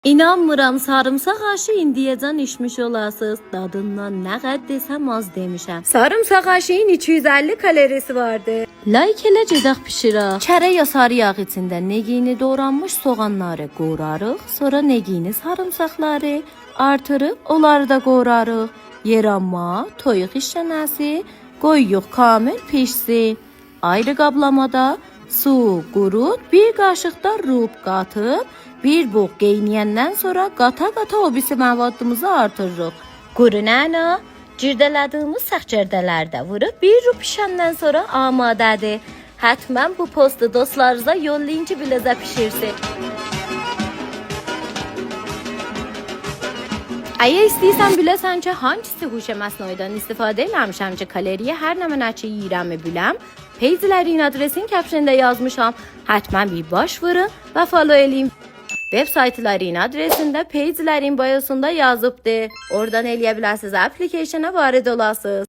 İnanmıram, sarımsaq aşı indiyəcən içmiş olasınız. Dadından nə qəd desəm az demişəm. Sarımsaq aşının 250 kalorisi vardı. Like elə gedək pişirək. Çərək ya sarı yağ içində negini doğranmış soğanları qoyarıq. Sonra negini sarımsaqları artırıb onları da qoyarıq. Yeranma, toyuq işlənəsi qoyuq kamil pişsin. Ayrı qablamada su, qurut, bir qaşıq da rub qatıb, bir boğ qeynəyəndən sonra qata-qata o birisi məvadımızı artırırıq. Qurunəna, cirdələdiyimiz səxcərdələrdə vurub, bir rub pişəndən sonra amadədir. Hətmən bu postu dostlarınıza yollayın ki, biləcə pişirsin. Əgər istəyirsən biləsən ki, hangisi huşa məsnoidən istifadə eləmişəm ki, kaloriyə hər nə mənəçi yiyirəmi biləm, peyzlərin adresini kəpşində yazmışam. Hətmən bir baş vurun və follow eləyin. Web saytların adresində peyzlərin biosunda yazıbdır. Oradan eləyə bilərsiniz, application'a varid olasınız.